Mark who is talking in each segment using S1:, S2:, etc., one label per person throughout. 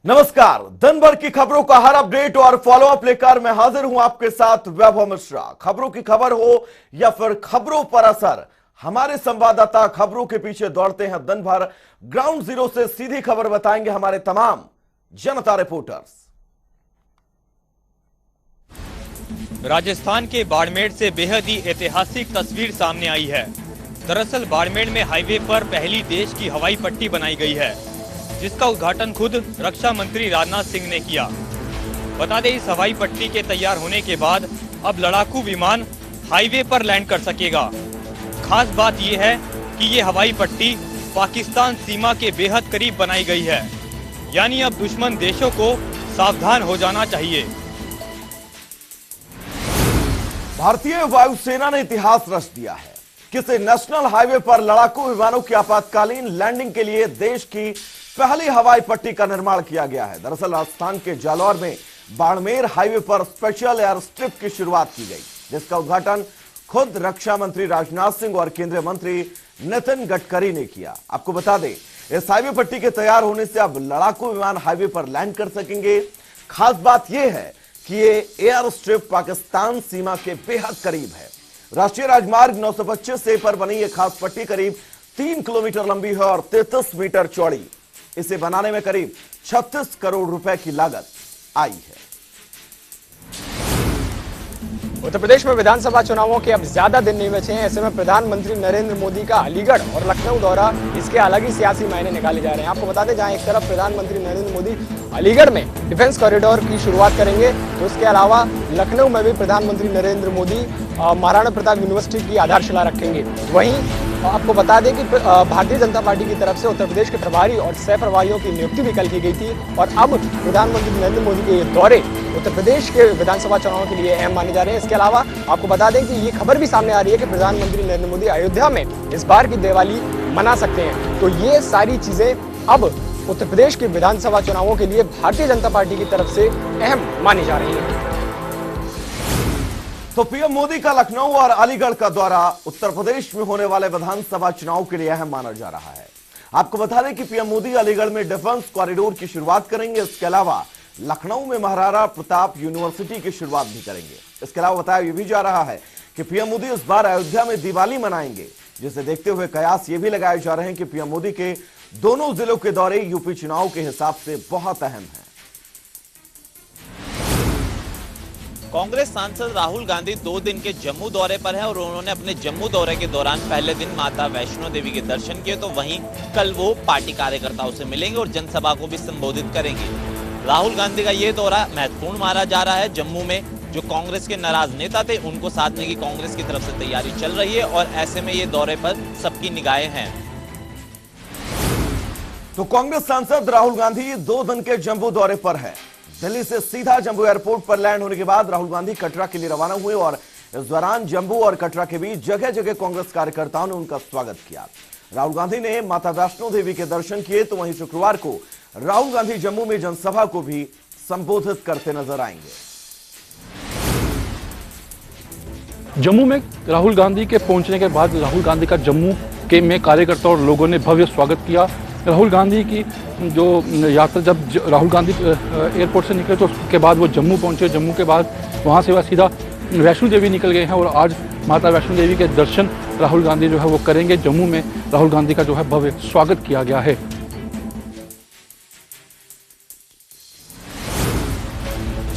S1: नमस्कार। दिन भर की खबरों का हर अपडेट और फॉलोअप लेकर मैं हाजिर हूं आपके साथ वैभव मिश्रा। खबरों की खबर हो या फिर खबरों पर असर, हमारे संवाददाता खबरों के पीछे दौड़ते हैं दिन भर। ग्राउंड जीरो से सीधी खबर बताएंगे हमारे तमाम जनता रिपोर्टर्स।
S2: राजस्थान के बाड़मेर से बेहद ही ऐतिहासिक तस्वीर सामने आई है। दरअसल बाड़मेर में हाईवे पर पहली देश की हवाई पट्टी बनाई गई है, जिसका उद्घाटन खुद रक्षा मंत्री राजनाथ सिंह ने किया। बता दें, इस हवाई पट्टी के तैयार होने के बाद अब लड़ाकू विमान हाईवे पर लैंड कर सकेगा। खास बात यह है कि ये हवाई पट्टी पाकिस्तान सीमा के बेहद करीब बनाई गई है, यानी अब दुश्मन देशों को सावधान हो जाना चाहिए।
S1: भारतीय वायुसेना ने इतिहास रच दिया है। किसी नेशनल हाईवे पर लड़ाकू विमानों की आपातकालीन लैंडिंग के लिए देश की पहली हवाई पट्टी का निर्माण किया गया है। दरअसल राजस्थान के जालौर में बाड़मेर हाईवे पर स्पेशल एयर स्ट्रिप की शुरुआत की गई, जिसका उद्घाटन खुद रक्षा मंत्री राजनाथ सिंह और केंद्रीय मंत्री नितिन गडकरी ने किया। आपको बता दें, इस हाईवे पट्टी के तैयार होने से अब लड़ाकू विमान हाईवे पर लैंड कर सकेंगे। खास बात यह है कि ये एयर स्ट्रिप पाकिस्तान सीमा के बेहद करीब है। राष्ट्रीय राजमार्ग 925 से पर बनी यह खास पट्टी करीब 3 किलोमीटर लंबी है और 33 मीटर चौड़ी। इसे बनाने में करीब 36 करोड़ रुपए की लागत आई है।
S3: उत्तर प्रदेश में विधानसभा चुनावों के अब ज्यादा दिन नहीं बचे हैं। ऐसे में प्रधानमंत्री नरेंद्र मोदी का अलीगढ़ और लखनऊ दौरा, इसके अलग ही सियासी मायने निकाले जा रहे हैं। आपको बता दें, जहां एक तरफ प्रधानमंत्री नरेंद्र मोदी अलीगढ़ में डिफेंस कॉरिडोर की शुरुआत करेंगे, तो उसके अलावा लखनऊ में भी प्रधानमंत्री नरेंद्र मोदी महाराणा प्रताप यूनिवर्सिटी की आधारशिला रखेंगे। वहीं आपको बता दें कि भारतीय जनता पार्टी की तरफ से उत्तर प्रदेश के प्रभारी और सह प्रभारियों की नियुक्ति भी कल की गई थी और अब प्रधानमंत्री नरेंद्र मोदी के ये दौरे उत्तर प्रदेश के विधानसभा चुनावों के लिए अहम माने जा रहे हैं। इसके अलावा आपको बता दें कि ये खबर भी सामने आ रही है कि प्रधानमंत्री नरेंद्र मोदी अयोध्या में इस बार की दिवाली मना सकते हैं। तो ये सारी चीजें अब उत्तर प्रदेश के विधानसभा चुनावों के लिए भारतीय जनता पार्टी की तरफ से अहम मानी जा रही है।
S1: तो पीएम मोदी का लखनऊ और अलीगढ़ का दौरा उत्तर प्रदेश में होने वाले विधानसभा चुनाव के लिए अहम माना जा रहा है। आपको बता दें कि पीएम मोदी अलीगढ़ में डिफेंस कॉरिडोर की शुरुआत करेंगे। इसके अलावा लखनऊ में महाराणा प्रताप यूनिवर्सिटी की शुरुआत भी करेंगे। इसके अलावा बताया यह भी जा रहा है कि पीएम मोदी इस बार अयोध्या में दिवाली मनाएंगे, जिसे देखते हुए कयास ये भी लगाए जा रहे हैं कि पीएम मोदी के दोनों जिलों के दौरे यूपी चुनाव के हिसाब से बहुत अहम है।
S4: कांग्रेस सांसद राहुल गांधी 2 दिन के जम्मू दौरे पर है और उन्होंने अपने जम्मू दौरे के दौरान पहले दिन माता वैष्णो देवी के दर्शन किए, तो वहीं कल वो पार्टी कार्यकर्ताओं से मिलेंगे और जनसभा को भी संबोधित करेंगे। राहुल गांधी का ये दौरा महत्वपूर्ण माना जा रहा है। जम्मू में जो कांग्रेस के नाराज नेता थे उनको साधने की कांग्रेस की तरफ से तैयारी चल रही है और ऐसे में ये दौरे पर सबकी निगाहें हैं।
S1: तो कांग्रेस सांसद राहुल गांधी 2 दिन के जम्मू दौरे पर है। दिल्ली से सीधा जम्मू एयरपोर्ट पर लैंड होने के बाद राहुल गांधी कटरा के लिए रवाना हुए और इस दौरान जम्मू और कटरा के बीच जगह जगह कांग्रेस कार्यकर्ताओं ने उनका स्वागत किया। राहुल गांधी ने माता वैष्णो देवी के दर्शन किए, तो वहीं शुक्रवार को राहुल गांधी जम्मू में जनसभा को भी संबोधित करते नजर आएंगे।
S5: जम्मू में राहुल गांधी के पहुंचने के बाद राहुल गांधी का जम्मू के में कार्यकर्ताओं और लोगों ने भव्य स्वागत किया। राहुल गांधी की जो यात्रा, जब राहुल गांधी एयरपोर्ट से निकले तो उसके बाद वो जम्मू पहुंचे। जम्मू के बाद वहां से वह सीधा वैष्णो देवी निकल गए हैं और आज माता वैष्णो देवी के दर्शन राहुल गांधी जो है वो करेंगे। जम्मू में राहुल गांधी का जो है भव्य स्वागत किया गया है।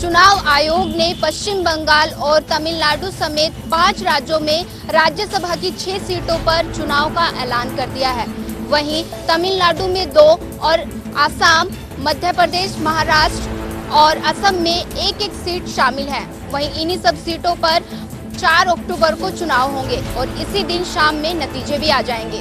S6: चुनाव आयोग ने पश्चिम बंगाल और तमिलनाडु समेत 5 राज्यों में राज्यसभा की 6 सीटों पर चुनाव का ऐलान कर दिया है। वहीं तमिलनाडु में 2 और आसाम, मध्य प्रदेश, महाराष्ट्र और असम में 1-1 सीट शामिल है। वहीं इन्हीं सब सीटों पर 4 अक्टूबर को चुनाव होंगे और इसी दिन शाम में नतीजे भी आ जाएंगे।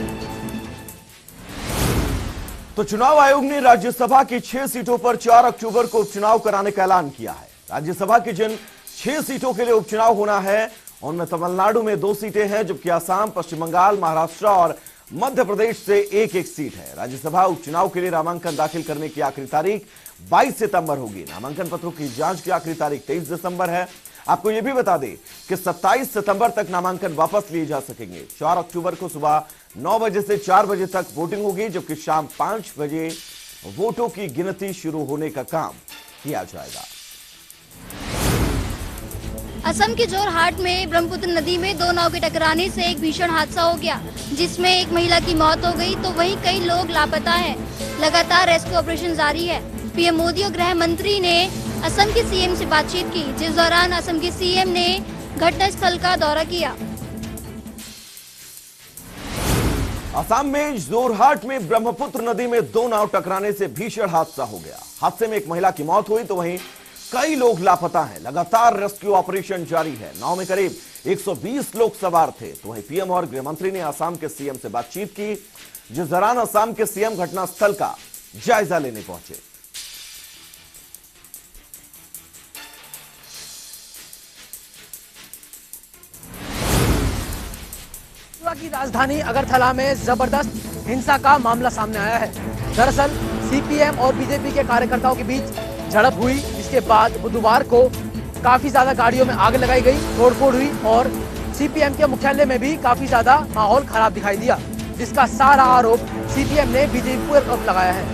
S1: तो चुनाव आयोग ने राज्यसभा की 6 सीटों पर 4 अक्टूबर को उपचुनाव कराने का ऐलान किया है। राज्यसभा की जिन 6 सीटों के लिए उपचुनाव होना है उनमें तमिलनाडु में 2 सीटें हैं, जबकि आसाम, पश्चिम बंगाल, महाराष्ट्र और मध्य प्रदेश से 1-1 सीट है। राज्यसभा उपचुनाव के लिए नामांकन दाखिल करने की आखिरी तारीख 22 सितंबर होगी। नामांकन पत्रों की जांच की आखिरी तारीख 23 दिसंबर है। आपको यह भी बता दें कि 27 सितंबर तक नामांकन वापस लिए जा सकेंगे। 4 अक्टूबर को सुबह 9 बजे से 4 बजे तक वोटिंग होगी, जबकि शाम 5 बजे वोटों की गिनती शुरू होने का काम किया जाएगा।
S6: असम के जोरहाट में ब्रह्मपुत्र नदी में दो नाव के टकराने से एक भीषण हादसा हो गया, जिसमें एक महिला की मौत हो गई तो वहीं कई लोग लापता हैं। लगातार रेस्क्यू ऑपरेशन जारी है। पीएम मोदी और गृह मंत्री ने असम के सीएम से बातचीत की, जिस दौरान असम के सीएम ने घटनास्थल का दौरा किया।
S1: असम में जोरहाट में ब्रह्मपुत्र नदी में दो नाव टकराने से भीषण हादसा हो गया। हादसे में एक महिला की मौत हुई तो वहीं कई लोग लापता हैं। लगातार रेस्क्यू ऑपरेशन जारी है। नाव में करीब 120 लोग सवार थे तो वहीं पीएम और गृह मंत्री ने असम के सीएम से बातचीत की, जिस दौरान असम के सीएम घटनास्थल का जायजा लेने पहुंचे।
S7: की राजधानी अगरतला में जबरदस्त हिंसा का मामला सामने आया है। दरअसल सीपीएम और बीजेपी के कार्यकर्ताओं के बीच झड़प हुई, जिसके बाद बुधवार को काफी ज्यादा गाड़ियों में आग लगाई गई, तोड़फोड़ हुई और सीपीएम के मुख्यालय में भी काफी ज्यादा माहौल खराब दिखाई दिया, जिसका सारा आरोप सीपीएम ने बीजेपी पर लगाया है।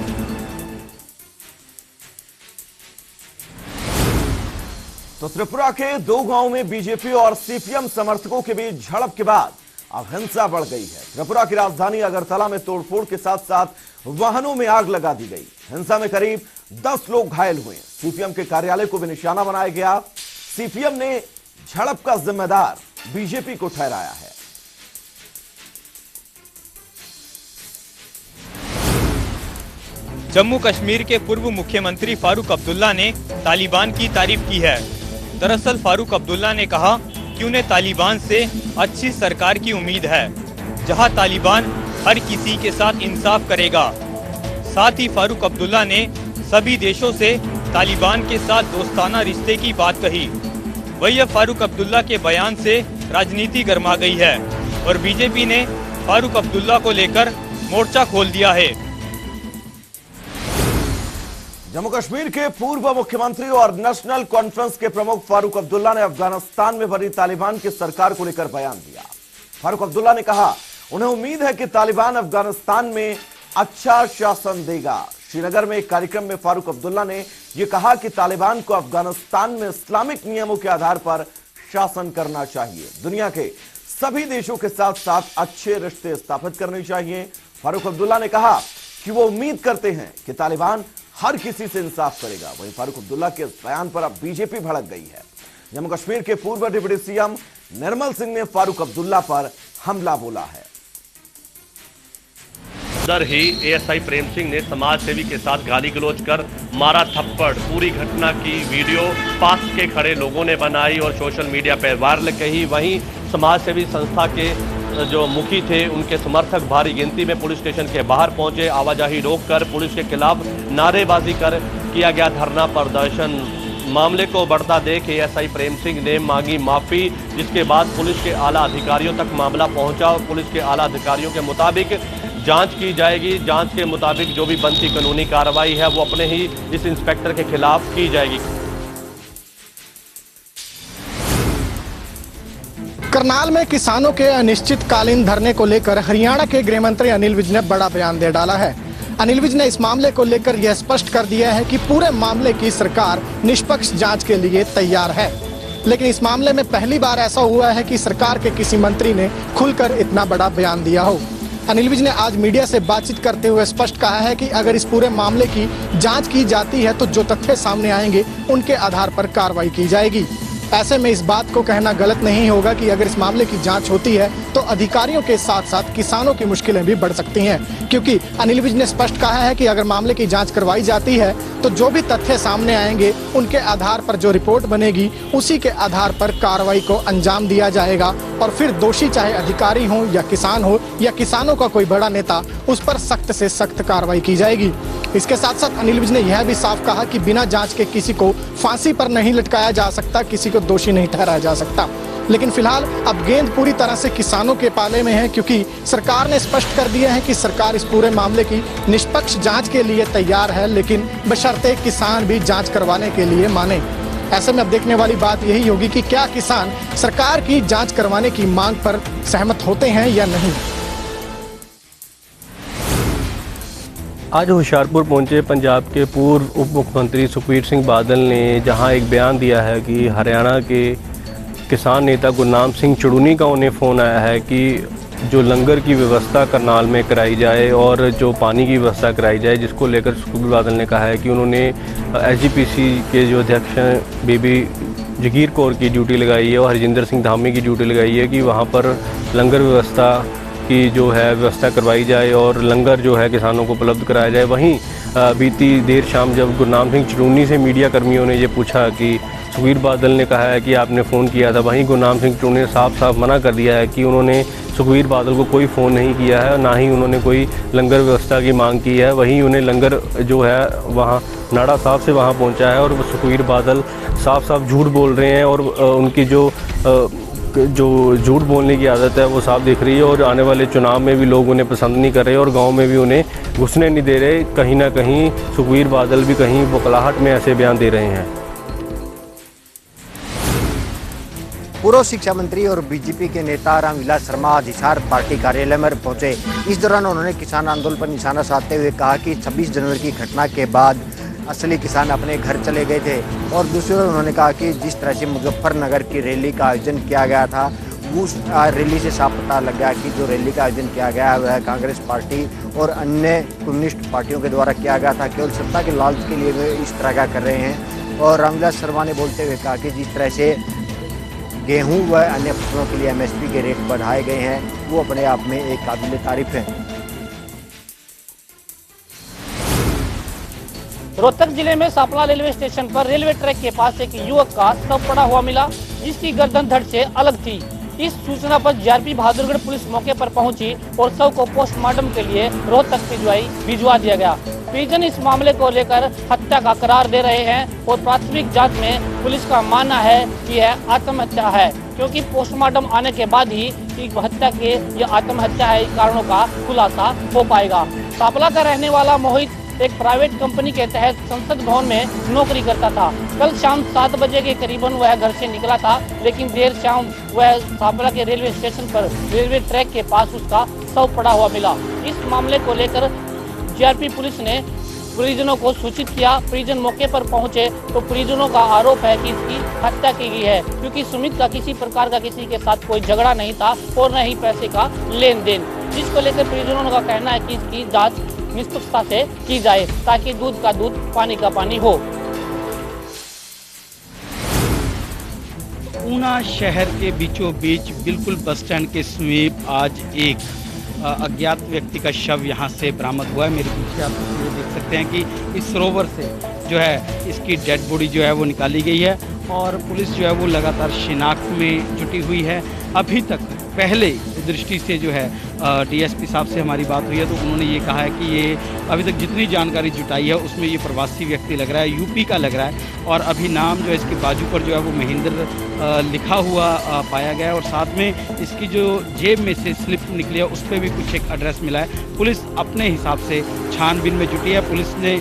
S1: तो त्रिपुरा के दो गांवों में बीजेपी और सीपीएम समर्थकों के बीच झड़प के बाद अब हिंसा बढ़ गई है। त्रिपुरा की राजधानी अगरतला में तोड़फोड़ के साथ साथ वाहनों में आग लगा दी गई। हिंसा में करीब 10 लोग घायल हुए। सीपीएम के कार्यालय को भी निशाना बनाया गया। सीपीएम ने झड़प का जिम्मेदार बीजेपी को ठहराया है।
S2: जम्मू कश्मीर के पूर्व मुख्यमंत्री फारूक अब्दुल्ला ने तालिबान की तारीफ की है। दरअसल फारूक अब्दुल्ला ने कहा कि उन्हें तालिबान से अच्छी सरकार की उम्मीद है, जहां तालिबान हर किसी के साथ इंसाफ करेगा। साथ ही फारूक अब्दुल्ला ने सभी देशों से तालिबान के साथ दोस्ताना रिश्ते की बात कही। वही फारूक अब्दुल्ला के बयान से राजनीति गर्मा गई है और बीजेपी ने फारूक अब्दुल्ला को लेकर मोर्चा खोल दिया है।
S1: जम्मू कश्मीर के पूर्व मुख्यमंत्री और नेशनल कॉन्फ्रेंस के प्रमुख फारूक अब्दुल्ला ने अफगानिस्तान में बनी तालिबान की सरकार को लेकर बयान दिया। फारूक अब्दुल्ला ने कहा उन्हें उम्मीद है कि तालिबान अफगानिस्तान में अच्छा शासन देगा। श्रीनगर में एक कार्यक्रम में फारूक अब्दुल्ला ने यह कहा कि तालिबान को अफगानिस्तान में इस्लामिक नियमों के आधार पर शासन करना चाहिए। दुनिया के सभी देशों के साथ साथ अच्छे रिश्ते स्थापित करने चाहिए। फारूक अब्दुल्ला ने कहा कि वो उम्मीद करते हैं कि तालिबान हर किसी से इंसाफ करेगा। वहीं फारूक अब्दुल्ला के इस बयान पर अब बीजेपी भड़क गई है। जम्मू कश्मीर के पूर्व डिप्टी सीएम निर्मल सिंह ने फारूक अब्दुल्ला पर हमला बोला है।
S8: उधर ही एएसआई प्रेम सिंह ने समाज सेवी के साथ गाली गलौज कर मारा थप्पड़। पूरी घटना की वीडियो पास के खड़े लोगों ने बनाई और सोशल मीडिया पर वायरल कही। वहीं समाज सेवी संस्था के जो मुखी थे उनके समर्थक भारी गिनती में पुलिस स्टेशन के बाहर पहुंचे। आवाजाही रोककर पुलिस के खिलाफ नारेबाजी कर किया गया धरना प्रदर्शन। मामले को बढ़ता देख एएसआई प्रेम सिंह ने मांगी माफी, जिसके बाद पुलिस के आला अधिकारियों तक मामला पहुंचा और पुलिस के आला अधिकारियों के मुताबिक जांच की जाएगी। जांच के मुताबिक जो भी बनती कानूनी कार्रवाई है वो अपने ही इस इंस्पेक्टर के खिलाफ की जाएगी।
S9: करनाल में किसानों के अनिश्चितकालीन धरने को लेकर हरियाणा के गृह मंत्री अनिल विज ने बड़ा बयान दे डाला है। अनिल विज ने इस मामले को लेकर यह स्पष्ट कर दिया है कि पूरे मामले की सरकार निष्पक्ष जांच के लिए तैयार है, लेकिन इस मामले में पहली बार ऐसा हुआ है कि सरकार के किसी मंत्री ने खुलकर इतना बड़ा बयान दिया हो। अनिल विज ने आज मीडिया से बातचीत करते हुए स्पष्ट कहा है कि अगर इस पूरे मामले की जांच की जाती है तो जो तथ्य सामने आएंगे उनके आधार पर कार्रवाई की जाएगी। ऐसे में इस बात को कहना गलत नहीं होगा कि अगर इस मामले की जांच होती है तो अधिकारियों के साथ साथ किसानों की मुश्किलें भी बढ़ सकती हैं, क्योंकि अनिल विज ने स्पष्ट कहा है कि अगर मामले की जांच करवाई जाती है तो जो भी तथ्य सामने आएंगे उनके आधार पर जो रिपोर्ट बनेगी उसी के आधार पर कार्रवाई को अंजाम दिया जाएगा और फिर दोषी चाहे अधिकारी हो या किसान हो या किसानों का कोई बड़ा नेता, उस पर सख्त से सख्त कार्रवाई की जाएगी। इसके साथ साथ अनिल विज ने यह भी साफ कहा कि बिना जांच के किसी को फांसी पर नहीं लटकाया जा सकता, किसी को दोषी नहीं ठहराया जा सकता। लेकिन फिलहाल अब गेंद पूरी तरह से किसानों के पाले में है, क्योंकि सरकार ने स्पष्ट कर दिया है कि सरकार इस पूरे मामले की निष्पक्ष जांच के लिए तैयार है, लेकिन बशर्ते किसान भी जांच करवाने के लिए माने। ऐसे में अब देखने वाली बात यही होगी कि क्या किसान सरकार की जांच करवाने की मांग पर सहमत होते हैं या नहीं।
S8: आज होशियारपुर पहुंचे पंजाब के पूर्व उप मुख्यमंत्री सुखबीर सिंह बादल ने जहां एक बयान दिया है कि हरियाणा के किसान नेता गुरनाम सिंह चुड़ूनी का उन्हें फ़ोन आया है कि जो लंगर की व्यवस्था करनाल में कराई जाए और जो पानी की व्यवस्था कराई जाए, जिसको लेकर सुखबीर बादल ने कहा है कि उन्होंने एसजीपीसी के जो अध्यक्ष हैं बीबी जगीर कौर की ड्यूटी लगाई है और हरजिंदर सिंह धामी की ड्यूटी लगाई है कि वहाँ पर लंगर व्यवस्था की जो है व्यवस्था करवाई जाए और लंगर जो है किसानों को उपलब्ध कराया जाए। वहीं बीती देर शाम जब गुरनाम सिंह चुड़ूनी से मीडिया कर्मियों ने ये पूछा कि सुखबीर बादल ने कहा है कि आपने फ़ोन किया था, वहीं गुरनाम सिंह चुड़ूनी ने साफ साफ मना कर दिया है कि उन्होंने सुखबीर बादल को कोई फ़ोन नहीं किया है, ना ही उन्होंने कोई लंगर व्यवस्था की मांग की है। वहीं उन्हें लंगर जो है वहाँ नाड़ा साहब से वहाँ पहुँचा है और सुखबीर बादल साफ साफ झूठ बोल रहे हैं और उनकी जो झूठ बोलने की आदत है वो साफ दिख रही है और आने वाले चुनाव में भी लोग उन्हें पसंद नहीं कर रहे और गांव में भी उन्हें घुसने नहीं दे रहे। कहीं ना कहीं सुखबीर बादल भी कहीं बौखलाहट में ऐसे बयान दे रहे हैं।
S10: पूर्व शिक्षा मंत्री और बीजेपी के नेता रामविलास शर्मा आज हिसार पार्टी कार्यालय में पहुंचे। इस दौरान उन्होंने किसान आंदोलन पर निशाना साधते हुए कहा कि 26 जनवरी की घटना के बाद असली किसान अपने घर चले गए थे और दूसरी ओर उन्होंने कहा कि जिस तरह से मुजफ्फरनगर की रैली का आयोजन किया गया था, उस रैली से साफ पता लग गया कि जो रैली का आयोजन किया गया है वह कांग्रेस पार्टी और अन्य कम्युनिस्ट पार्टियों के द्वारा किया गया था। केवल सत्ता के लालच के लिए वे इस तरह का कर रहे हैं। और रामविलास शर्मा ने बोलते हुए कहा कि जिस तरह से गेहूँ व अन्य फसलों के लिए MSP के रेट बढ़ाए गए हैं वो अपने आप में एक काबिल तारीफ है।
S7: रोहतक जिले में सापला रेलवे स्टेशन पर रेलवे ट्रैक के पास एक युवक का शव पड़ा हुआ मिला, जिसकी गर्दन धड़ से अलग थी। इस सूचना पर जीआरपी बहादुरगढ़ पुलिस मौके पर पहुंची और शव को पोस्टमार्टम के लिए रोहतक भिजवा दिया गया। परिजन इस मामले को लेकर हत्या का करार दे रहे हैं और प्राथमिक जांच में पुलिस का मानना है कि यह आत्महत्या है, क्योंकि पोस्टमार्टम आने के बाद ही हत्या के या आत्महत्या है कारणों का खुलासा हो पाएगा। सापला का रहने वाला मोहित एक प्राइवेट कंपनी के तहत संसद भवन में नौकरी करता था। कल शाम 7 बजे के करीबन वह घर से निकला था, लेकिन देर शाम वह सापला के रेलवे स्टेशन पर रेलवे ट्रैक के पास उसका शव पड़ा हुआ मिला। इस मामले को लेकर जीआरपी पुलिस ने परिजनों को सूचित किया। परिजन मौके पर पहुंचे तो परिजनों का आरोप है कि इसकी हत्या की गई है, क्योंकि सुमित का किसी प्रकार का किसी के साथ कोई झगड़ा नहीं था और न ही पैसे का लेन देन, जिसको लेकर परिजनों का कहना है कि इसकी जाँच निष्पक्षता से की जाए ताकि दूध का दूध पानी का पानी हो।
S11: ऊना शहर के बीचों बीच बिल्कुल बस स्टैंड के समीप आज एक अज्ञात व्यक्ति का शव यहां से बरामद हुआ है। मेरे पीछे आप ये देख सकते हैं कि इस सरोवर से जो है इसकी डेड बॉडी जो है वो निकाली गई है और पुलिस जो है वो लगातार शिनाख्त में जुटी हुई है। अभी तक पहले दृष्टि से जो है डीएसपी साहब से हमारी बात हुई है तो उन्होंने ये कहा है कि ये अभी तक जितनी जानकारी जुटाई है उसमें ये प्रवासी व्यक्ति लग रहा है, यूपी का लग रहा है और अभी नाम जो है इसके बाजू पर जो है वो महेंद्र लिखा हुआ पाया गया है और साथ में इसकी जो जेब में से स्लिप निकली है उस पर भी कुछ एक एड्रेस मिला है। पुलिस अपने हिसाब से छानबीन में जुटी है। पुलिस ने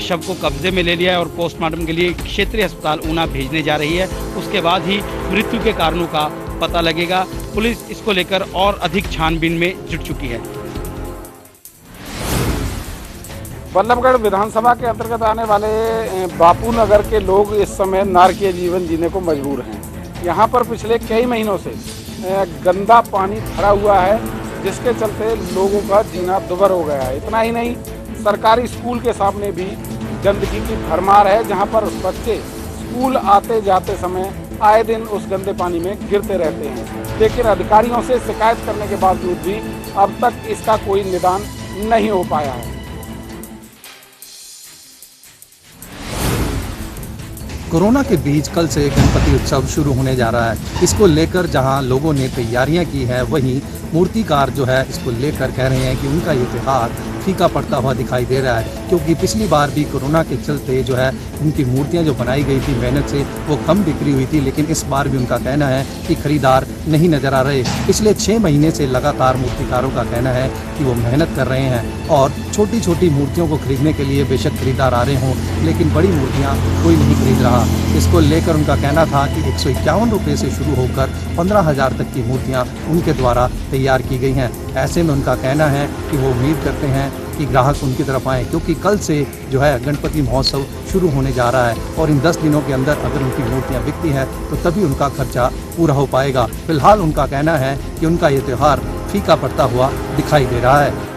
S11: शव को कब्जे में ले लिया है और पोस्टमार्टम के लिए क्षेत्रीय अस्पताल ऊना भेजने जा रही है। उसके बाद ही मृत्यु के कारणों का पता लगेगा। पुलिस इसको लेकर और अधिक छानबीन में जुट चुकी है।
S12: बल्लभगढ़ विधानसभा के अंतर्गत आने वाले बापू नगर के लोग इस समय नारकीय जीवन जीने को मजबूर हैं। यहाँ पर पिछले कई महीनों से गंदा पानी भरा हुआ है, जिसके चलते लोगों का जीना दुभर हो गया है। इतना ही नहीं, सरकारी स्कूल के सामने भी गंदगी की भरमार है, जहाँ पर बच्चे स्कूल आते जाते समय आए दिन उस गंदे पानी में गिरते रहते हैं। लेकिन अधिकारियों से शिकायत करने के बावजूद भी अब तक इसका कोई निदान नहीं हो पाया है।
S13: कोरोना के बीच कल से गणपति उत्सव शुरू होने जा रहा है। इसको लेकर जहां लोगों ने तैयारियां की है, वहीं मूर्तिकार जो है इसको लेकर कह रहे हैं कि उनका ये त्यौहार फीका पड़ता हुआ दिखाई दे रहा है, क्योंकि पिछली बार भी कोरोना के चलते जो है उनकी मूर्तियां जो बनाई गई थी मेहनत से वो कम बिक्री हुई थी, लेकिन इस बार भी उनका कहना है कि खरीदार नहीं नजर आ रहे। पिछले 6 महीने से लगातार मूर्तिकारों का कहना है कि वो मेहनत कर रहे हैं और छोटी छोटी मूर्तियों को खरीदने के लिए बेशक खरीदार आ रहे हों, लेकिन बड़ी मूर्तियाँ कोई नहीं खरीद रहा। इसको लेकर उनका कहना था कि 151 रुपये से शुरू होकर 15,000 तक की मूर्तियाँ उनके द्वारा तैयार की गई हैं। ऐसे में उनका कहना है कि वो उम्मीद करते हैं कि ताकि ग्राहक उनकी तरफ आएँ, क्योंकि कल से जो है गणपति महोत्सव शुरू होने जा रहा है और इन 10 दिनों के अंदर अगर उनकी मूर्तियाँ बिकती हैं तो तभी उनका खर्चा पूरा हो पाएगा। फिलहाल उनका कहना है कि उनका ये त्यौहार फीका पड़ता हुआ दिखाई दे रहा है।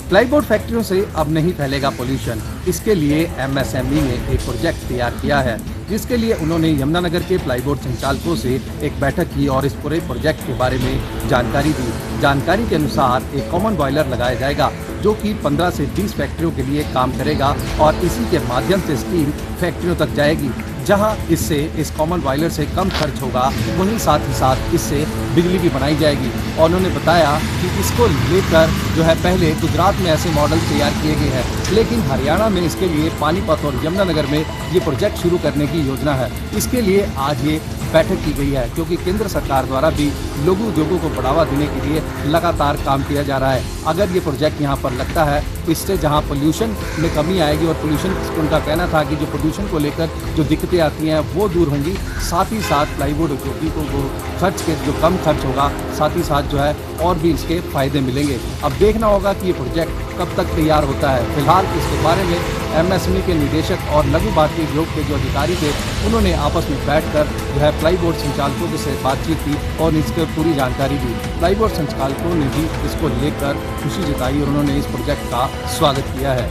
S13: प्लाईबोर्ड फैक्ट्रियों से अब नहीं फैलेगा पोल्यूशन, इसके लिए MSME ने एक प्रोजेक्ट तैयार किया है, जिसके लिए उन्होंने यमुनानगर के प्लाईबोर्ड संचालकों से एक बैठक की और इस पूरे प्रोजेक्ट के बारे में जानकारी दी। जानकारी के अनुसार एक कॉमन बॉयलर लगाया जाएगा जो कि 15 से 20 फैक्ट्रियों के लिए काम करेगा और इसी के माध्यम से स्टीम फैक्ट्रियों तक जाएगी, जहां इससे इस कॉमन बॉयलर से कम खर्च होगा, वहीं साथ ही साथ इससे बिजली भी बनाई जाएगी। और उन्होंने बताया कि इसको लेकर जो है पहले गुजरात में ऐसे मॉडल तैयार किए गए हैं, लेकिन हरियाणा में इसके लिए पानीपत और यमुनानगर में ये प्रोजेक्ट शुरू करने की योजना है। इसके लिए आज ये बैठक की गई है, क्योंकि केंद्र सरकार द्वारा भी लघु उद्योगों को बढ़ावा देने के लिए लगातार काम किया जा रहा है। अगर ये प्रोजेक्ट यहाँ पर लगता है, इससे जहाँ पोल्यूशन में कमी आएगी और पोल्यूशन उनका कहना था कि जो पोल्यूशन को लेकर जो दिक्कतें आती हैं वो दूर होंगी, साथ ही साथ प्लाईवुड उद्योगों को खर्च के जो कम खर्च होगा, साथ ही साथ जो है और भी इसके फायदे मिलेंगे। अब देखना होगा कि ये प्रोजेक्ट कब तक तैयार होता है। फिलहाल इसके बारे में MSME के निदेशक और लघु भारतीय उद्योग के जो अधिकारी थे, उन्होंने आपस में बैठकर जो है प्लाईबोर्ड संचालकों से बातचीत की और इसकी पूरी जानकारी दी। प्लाईबोर्ड संचालकों ने भी इसको लेकर खुशी जताई और उन्होंने इस प्रोजेक्ट का स्वागत किया है।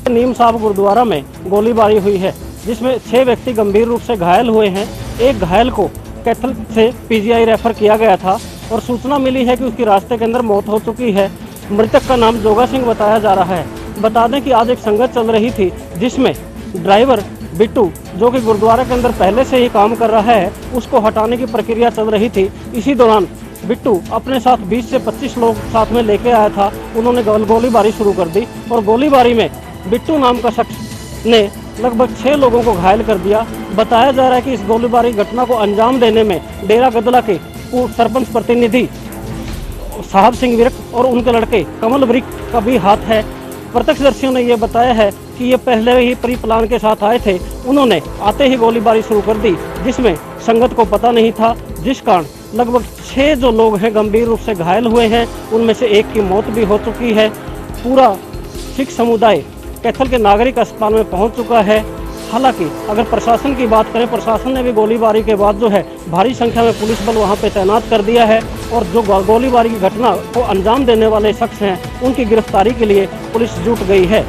S14: नीम साहब गुरुद्वारा में गोलीबारी हुई है, जिसमें 6 व्यक्ति गंभीर रूप से घायल हुए हैं। एक घायल को कैथल से PGI रेफर किया गया था और सूचना मिली है कि उसकी रास्ते के अंदर मौत हो चुकी है। मृतक का नाम जोगा सिंह बताया जा रहा है। बता दें कि आज एक संगत चल रही थी, जिसमें ड्राइवर बिट्टू, जो कि गुरुद्वारा के अंदर पहले से ही काम कर रहा है, उसको हटाने की प्रक्रिया चल रही थी। इसी दौरान बिट्टू अपने साथ 20 से 25 लोग साथ में लेके आया था। उन्होंने गोलीबारी शुरू कर दी और गोलीबारी में बिट्टू नाम का शख्स ने लगभग 6 लोगों को घायल कर दिया। बताया जा रहा है कि इस गोलीबारी घटना को अंजाम देने में डेरा गदला के सरपंच प्रतिनिधि साहब सिंह विरक और उनके लड़के कमल विरक का भी हाथ है। प्रत्यक्षदर्शियों ने यह बताया है कि ये पहले ही प्री प्लान के साथ आए थे। उन्होंने आते ही गोलीबारी शुरू कर दी, जिसमें संगत को पता नहीं था, जिस कारण लगभग 6 जो लोग हैं गंभीर रूप से घायल हुए हैं, उनमें से एक की मौत भी हो चुकी है। पूरा सिख समुदाय कैथल के नागरिक अस्पताल में पहुंच चुका है। हालांकि अगर प्रशासन की बात करें, प्रशासन ने भी गोलीबारी के बाद जो है भारी संख्या में पुलिस बल वहां पे तैनात कर दिया है और जो गोलीबारी की घटना को अंजाम देने वाले शख्स हैं, उनकी गिरफ्तारी के लिए पुलिस जुट गई है।